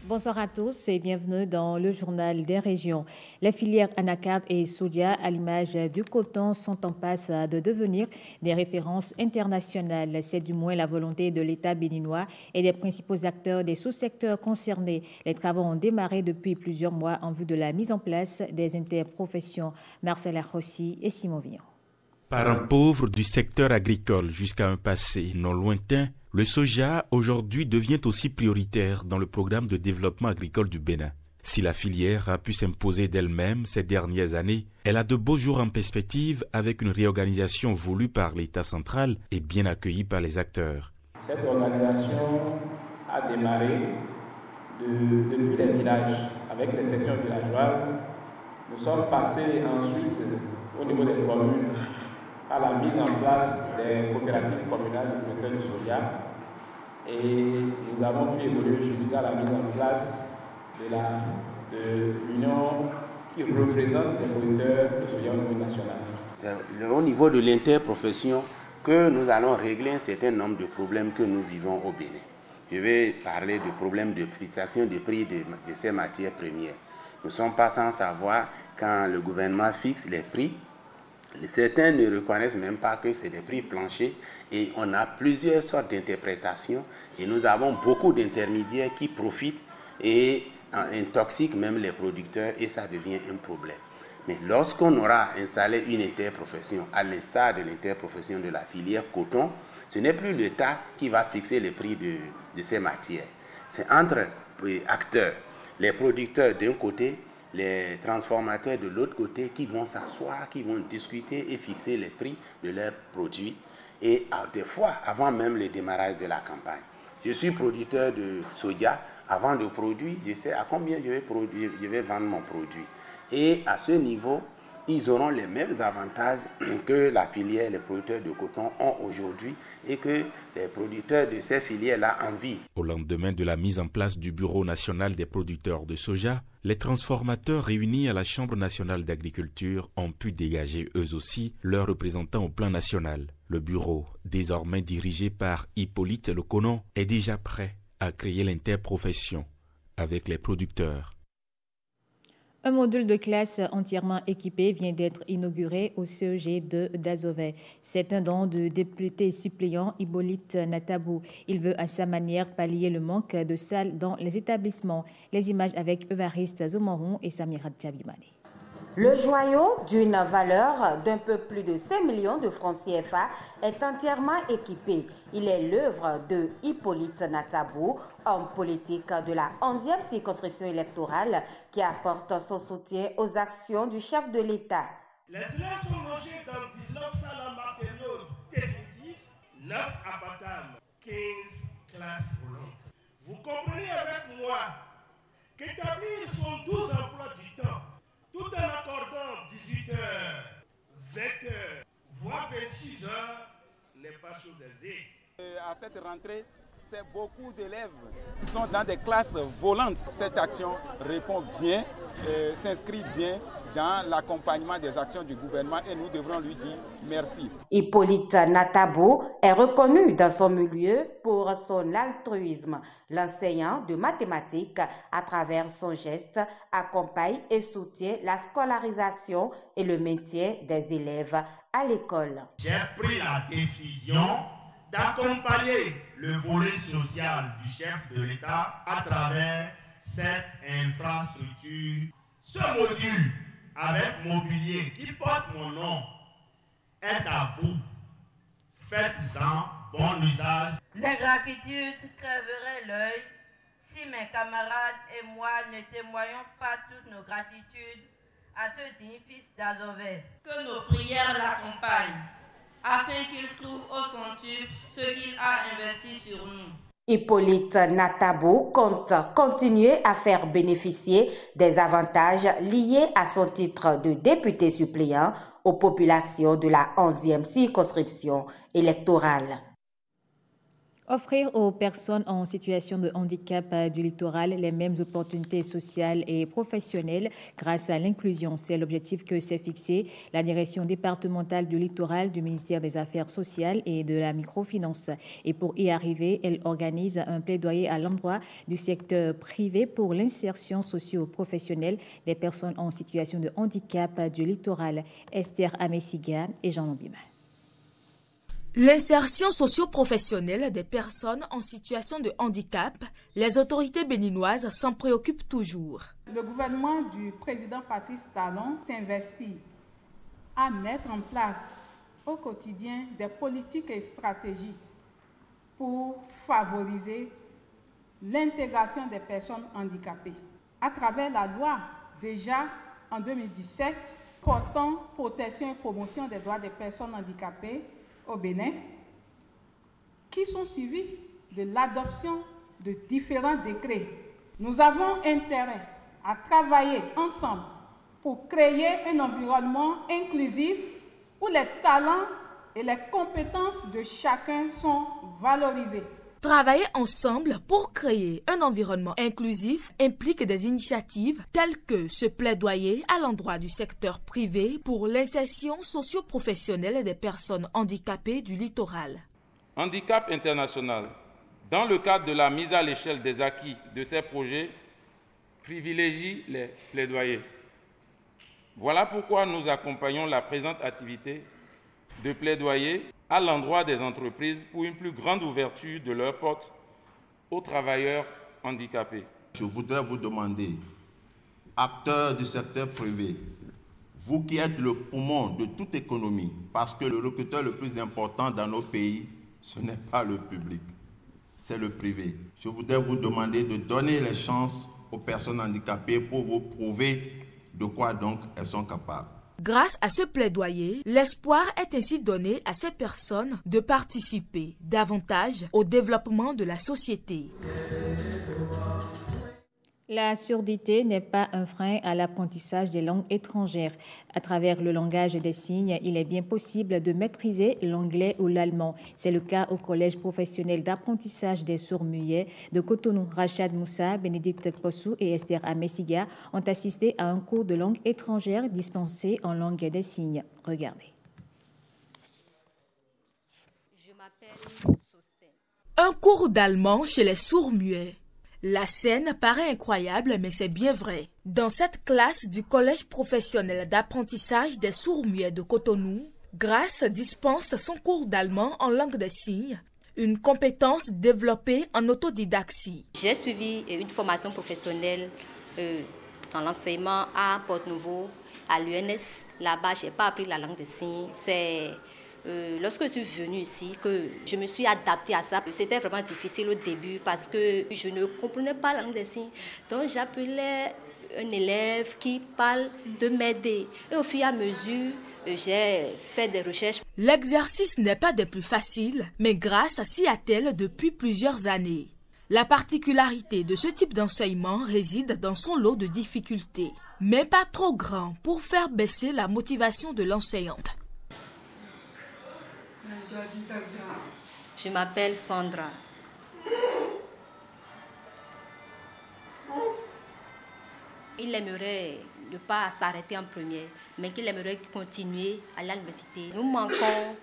Bonsoir à tous et bienvenue dans le journal des régions. Les filières anacarde et soja, à l'image du coton, sont en passe de devenir des références internationales. C'est du moins la volonté de l'État béninois et des principaux acteurs des sous-secteurs concernés. Les travaux ont démarré depuis plusieurs mois en vue de la mise en place des interprofessions. Marcela Rossi et Simon Villon. Parent pauvre du secteur agricole jusqu'à un passé non lointain, le soja aujourd'hui devient aussi prioritaire dans le programme de développement agricole du Bénin. Si la filière a pu s'imposer d'elle-même ces dernières années, elle a de beaux jours en perspective avec une réorganisation voulue par l'État central et bien accueillie par les acteurs. Cette organisation a démarré depuis les villages, avec les sections villageoises. Nous sommes passés ensuite au niveau des communes à la mise en place des coopératives communales de producteurs de soja et nous avons pu évoluer jusqu'à la mise en place de l'union qui représente les producteurs de soja au niveau national. C'est au niveau de l'interprofession que nous allons régler un certain nombre de problèmes que nous vivons au Bénin. Je vais parler du problème de fixation des prix de ces matières premières. Nous ne sommes pas sans savoir quand le gouvernement fixe les prix. Certains ne reconnaissent même pas que c'est des prix planchers et on a plusieurs sortes d'interprétations et nous avons beaucoup d'intermédiaires qui profitent et intoxiquent même les producteurs et ça devient un problème. Mais lorsqu'on aura installé une interprofession, à l'instar de l'interprofession de la filière coton, ce n'est plus l'État qui va fixer les prix de ces matières. C'est entre acteurs, les producteurs d'un côté, les transformateurs de l'autre côté qui vont s'asseoir, qui vont discuter et fixer les prix de leurs produits et des fois avant même le démarrage de la campagne. Je suis producteur de soja, avant de produire, je sais à combien je vais vendre mon produit. Et à ce niveau, ils auront les mêmes avantages que la filière, les producteurs de coton ont aujourd'hui et que les producteurs de ces filières-là envient. Au lendemain de la mise en place du Bureau national des producteurs de soja, les transformateurs réunis à la Chambre nationale d'agriculture ont pu dégager eux aussi leurs représentants au plan national. Le bureau, désormais dirigé par Hippolyte Leconon, est déjà prêt à créer l'interprofession avec les producteurs. Un module de classe entièrement équipé vient d'être inauguré au CEG d'Azové. C'est un don du député suppléant Hippolyte Natabou. Il veut à sa manière pallier le manque de salles dans les établissements. Les images avec Evariste Zomoron et Samira Diabimane. Le joyau, d'une valeur d'un peu plus de 5 millions de francs CFA, est entièrement équipé. Il est l'œuvre de Hippolyte Natabou, homme politique de la 11e circonscription électorale, qui apporte son soutien aux actions du chef de l'État. Les élèves sont logés dans 19 salles en matériaux définitifs, 9 abattam, 15 classes volantes. Vous comprenez avec moi qu'établir son 12 emplois du temps, tout en accordant 18 heures, 20 heures, voire 26 heures, n'est pas chose aisée. À cette rentrée, c'est beaucoup d'élèves qui sont dans des classes volantes. Cette action répond bien, s'inscrit bien dans l'accompagnement des actions du gouvernement et nous devrons lui dire merci. Hippolyte Natabou est reconnu dans son milieu pour son altruisme. L'enseignant de mathématiques, à travers son geste, accompagne et soutient la scolarisation et le maintien des élèves à l'école. J'ai pris la décision d'accompagner le volet social du chef de l'État à travers cette infrastructure. Ce module avec mobilier qui porte mon nom est à vous. Faites-en bon usage. L'ingratitude crèverait l'œil si mes camarades et moi ne témoignons pas toutes nos gratitudes à ce digne fils d'Azové. Que nos prières l'accompagnent, afin qu'il trouve au centuple ce qu'il a investi sur nous. Hippolyte Natabou compte continuer à faire bénéficier des avantages liés à son titre de député suppléant aux populations de la 11e circonscription électorale. Offrir aux personnes en situation de handicap du littoral les mêmes opportunités sociales et professionnelles grâce à l'inclusion. C'est l'objectif que s'est fixé la direction départementale du littoral du ministère des Affaires sociales et de la microfinance. Et pour y arriver, elle organise un plaidoyer à l'endroit du secteur privé pour l'insertion socio-professionnelle des personnes en situation de handicap du littoral. Esther Amessiga et Jean Lombima. L'insertion socio-professionnelle des personnes en situation de handicap, les autorités béninoises s'en préoccupent toujours. Le gouvernement du président Patrice Talon s'investit à mettre en place au quotidien des politiques et stratégies pour favoriser l'intégration des personnes handicapées. À travers la loi, déjà en 2017, portant protection et promotion des droits des personnes handicapées au Bénin, qui sont suivis de l'adoption de différents décrets. Nous avons intérêt à travailler ensemble pour créer un environnement inclusif où les talents et les compétences de chacun sont valorisés. Travailler ensemble pour créer un environnement inclusif implique des initiatives telles que ce plaidoyer à l'endroit du secteur privé pour l'insertion socio-professionnelle des personnes handicapées du littoral. Handicap International, dans le cadre de la mise à l'échelle des acquis de ces projets, privilégie les plaidoyers. Voilà pourquoi nous accompagnons la présente activité de plaidoyer à l'endroit des entreprises pour une plus grande ouverture de leurs portes aux travailleurs handicapés. Je voudrais vous demander, acteurs du secteur privé, vous qui êtes le poumon de toute économie, parce que le recruteur le plus important dans nos pays, ce n'est pas le public, c'est le privé. Je voudrais vous demander de donner les chances aux personnes handicapées pour vous prouver de quoi donc elles sont capables. Grâce à ce plaidoyer, l'espoir est ainsi donné à ces personnes de participer davantage au développement de la société. La surdité n'est pas un frein à l'apprentissage des langues étrangères. À travers le langage des signes, il est bien possible de maîtriser l'anglais ou l'allemand. C'est le cas au Collège professionnel d'apprentissage des sourds-muets de Cotonou. Rachad Moussa, Bénédicte Kossou et Esther Amessiga ont assisté à un cours de langue étrangère dispensé en langue des signes. Regardez. Je m'appelle Sosten. Un cours d'allemand chez les sourds-muets. La scène paraît incroyable, mais c'est bien vrai. Dans cette classe du Collège professionnel d'apprentissage des sourds-muets de Cotonou, Grace dispense son cours d'allemand en langue des signes, une compétence développée en autodidaxie. J'ai suivi une formation professionnelle dans l'enseignement à Port-Nouveau, à l'UNS. Là-bas, je n'ai pas appris la langue des signes. C'est lorsque je suis venue ici, que je me suis adaptée à ça. C'était vraiment difficile au début parce que je ne comprenais pas la langue des signes. Donc j'appelais un élève qui parle de m'aider. Et au fur et à mesure, j'ai fait des recherches. L'exercice n'est pas des plus faciles, mais Grace s'y attelle depuis plusieurs années. La particularité de ce type d'enseignement réside dans son lot de difficultés, mais pas trop grand pour faire baisser la motivation de l'enseignante. Je m'appelle Sandra. Il aimerait ne pas s'arrêter en première, mais qu'il aimerait continuer à l'université. Nous manquons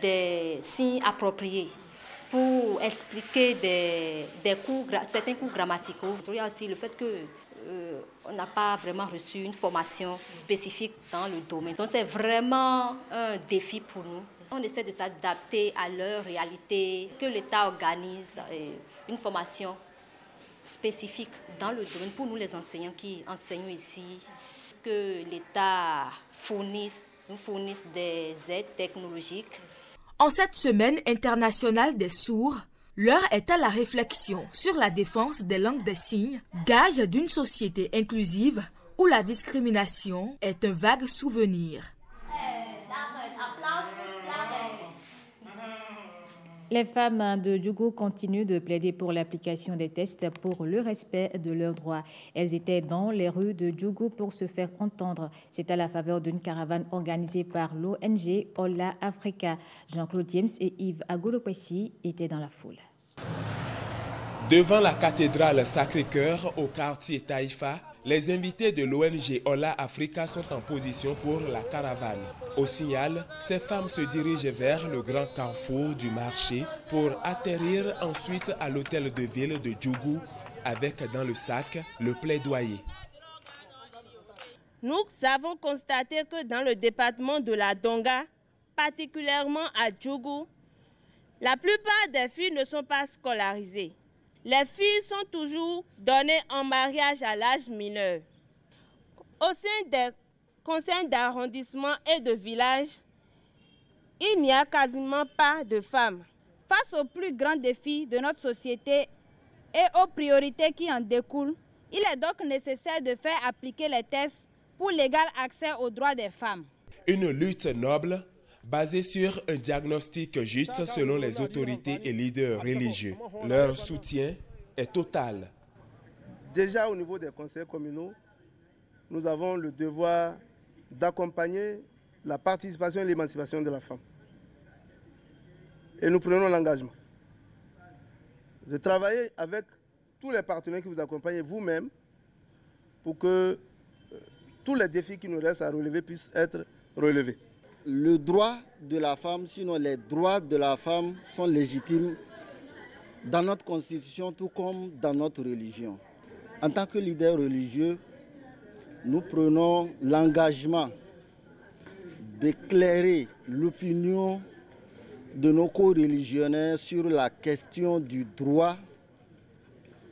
des signes appropriés pour expliquer certains cours grammaticaux. Il y a aussi le fait qu'on n'a pas vraiment reçu une formation spécifique dans le domaine. Donc c'est vraiment un défi pour nous. On essaie de s'adapter à leur réalité, que l'État organise une formation spécifique dans le domaine pour nous les enseignants qui enseignent ici, que l'État nous fournisse des aides technologiques. En cette semaine internationale des sourds, l'heure est à la réflexion sur la défense des langues des signes, gage d'une société inclusive où la discrimination est un vague souvenir. Les femmes de Djougou continuent de plaider pour l'application des tests pour le respect de leurs droits. Elles étaient dans les rues de Djougou pour se faire entendre. C'est à la faveur d'une caravane organisée par l'ONG Ola Africa. Jean-Claude James et Yves Agolopessi étaient dans la foule. Devant la cathédrale Sacré-Cœur au quartier Taïfa, les invités de l'ONG Ola Africa sont en position pour la caravane. Au signal, ces femmes se dirigent vers le grand carrefour du marché pour atterrir ensuite à l'hôtel de ville de Djougou avec dans le sac le plaidoyer. Nous avons constaté que dans le département de la Donga, particulièrement à Djougou, la plupart des filles ne sont pas scolarisées. Les filles sont toujours données en mariage à l'âge mineur. Au sein des conseils d'arrondissement et de village, il n'y a quasiment pas de femmes. Face aux plus grands défis de notre société et aux priorités qui en découlent, il est donc nécessaire de faire appliquer les tests pour l'égal accès aux droits des femmes. Une lutte noble basée sur un diagnostic juste selon les autorités et leaders religieux. Leur soutien est total. Déjà au niveau des conseils communaux, nous avons le devoir d'accompagner la participation et l'émancipation de la femme. Et nous prenons l'engagement de travailler avec tous les partenaires qui vous accompagnent, vous-même, pour que tous les défis qui nous restent à relever puissent être relevés. Le droit de la femme, sinon les droits de la femme sont légitimes dans notre constitution tout comme dans notre religion. En tant que leader religieux, nous prenons l'engagement d'éclairer l'opinion de nos co-religionnaires sur la question du droit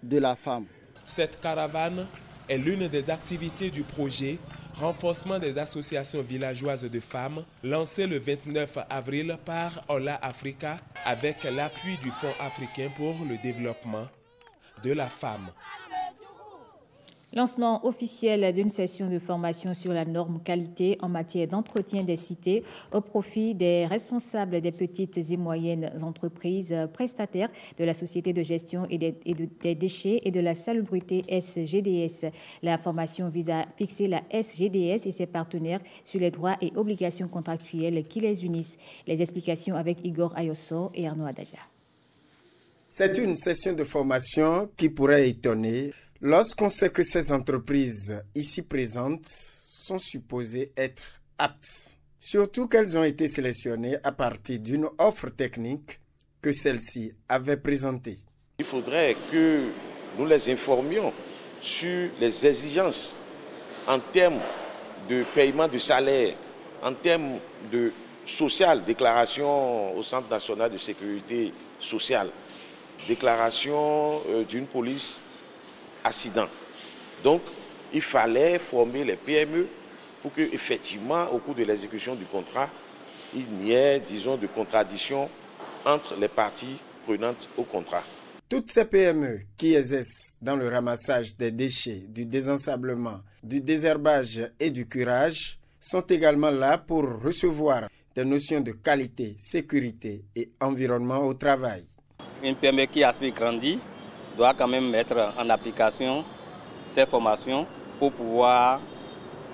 de la femme. Cette caravane est l'une des activités du projet Renforcement des associations villageoises de femmes, lancé le 29 avril par Ola Africa avec l'appui du Fonds africain pour le développement de la femme. Lancement officiel d'une session de formation sur la norme qualité en matière d'entretien des cités au profit des responsables des petites et moyennes entreprises prestataires de la Société de gestion des déchets et de la salubrité SGDS. La formation vise à fixer la SGDS et ses partenaires sur les droits et obligations contractuelles qui les unissent. Les explications avec Igor Ayosso et Arnaud Adaja. C'est une session de formation qui pourrait étonner lorsqu'on sait que ces entreprises ici présentes sont supposées être aptes. Surtout qu'elles ont été sélectionnées à partir d'une offre technique que celle-ci avait présentée. Il faudrait que nous les informions sur les exigences en termes de paiement de salaire, en termes de social, déclaration au Centre national de sécurité sociale, déclaration d'une police accident. Donc, il fallait former les PME pour que, effectivement, au cours de l'exécution du contrat, il n'y ait, disons, de contradiction entre les parties prenantes au contrat. Toutes ces PME qui exercent dans le ramassage des déchets, du désensablement, du désherbage et du curage sont également là pour recevoir des notions de qualité, sécurité et environnement au travail. Une PME qui aspire grandir doit quand même mettre en application ces formations pour pouvoir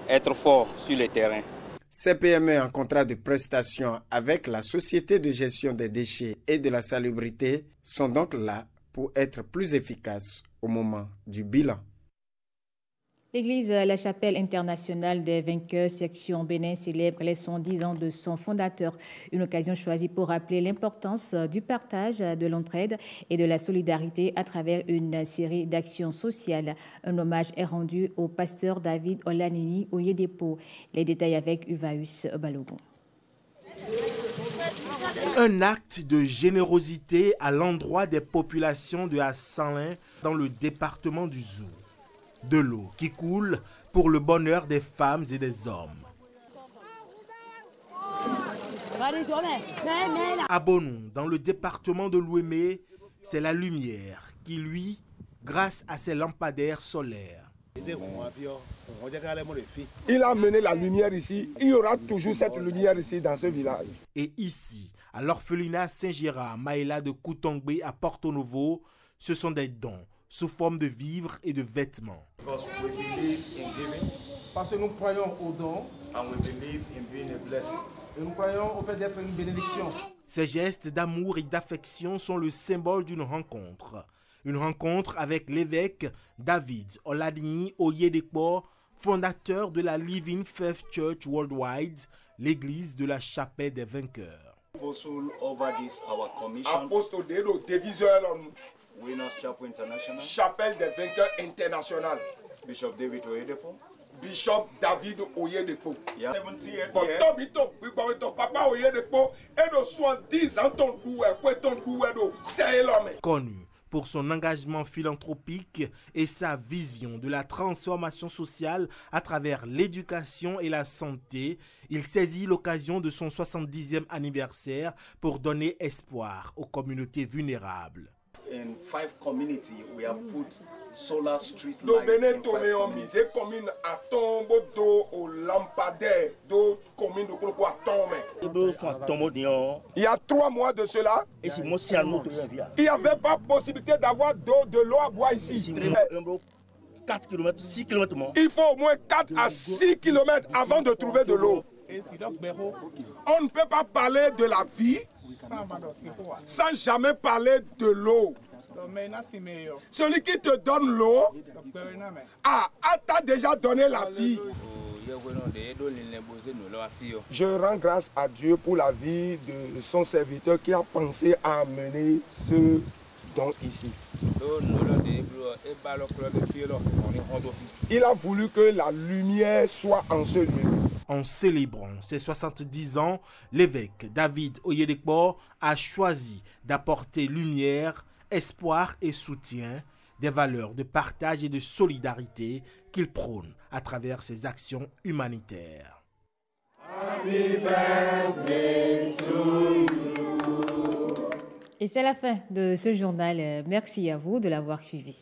être fort sur le terrain. Ces PME en contrat de prestation avec la Société de gestion des déchets et de la salubrité sont donc là pour être plus efficaces au moment du bilan. L'église La Chapelle internationale des vainqueurs section Bénin célèbre les 110 ans de son fondateur. Une occasion choisie pour rappeler l'importance du partage, de l'entraide et de la solidarité à travers une série d'actions sociales. Un hommage est rendu au pasteur David Olanini Oyedepo. Les détails avec Uvaus Balogun. Un acte de générosité à l'endroit des populations de Assalin dans le département du Zou. De l'eau qui coule pour le bonheur des femmes et des hommes. À Bonou, dans le département de l'Ouémé, c'est la lumière qui, lui, grâce à ses lampadaires solaires. Il a mené la lumière ici, il y aura toujours cette lumière ici dans ce village. Et ici, à l'orphelinat Saint-Gérard, Maïla de Koutongbe à Porto Novo, ce sont des dons sous forme de vivres et de vêtements. Parce que nous croyons au don. Et nous croyons au fait d'être une bénédiction. Ces gestes d'amour et d'affection sont le symbole d'une rencontre. Une rencontre avec l'évêque David Oladini Oyedepo, fondateur de la Living Faith Church Worldwide, l'église de la Chapelle des Vainqueurs. Apôtre de diviseur Winners Chapel International. Chapelle des Vainqueurs International. Bishop David Oyedepo. Bishop David Oyedepo. Papa Oyedepo et de 70 ans connu pour son engagement philanthropique et sa vision de la transformation sociale à travers l'éducation et la santé, il saisit l'occasion de son 70e anniversaire pour donner espoir aux communautés vulnérables. In 5 communities, we have put solar street lights in 5 communities. Il y a 3 mois de cela, il n'y avait pas possibilité d'avoir de l'eau à boire ici. 4 km, 6 km. Il faut au moins 4 à 6 km avant de trouver de l'eau. On ne peut pas parler de la vie sans jamais parler de l'eau. Celui qui te donne l'eau t'a déjà donné la vie. Je rends grâce à Dieu pour la vie de son serviteur qui a pensé à amener ce don ici. Il a voulu que la lumière soit en ce lieu. En célébrant ses 70 ans, l'évêque David Oyedepo a choisi d'apporter lumière, espoir et soutien, des valeurs de partage et de solidarité qu'il prône à travers ses actions humanitaires. Happy birthday to you. Et c'est la fin de ce journal. Merci à vous de l'avoir suivi.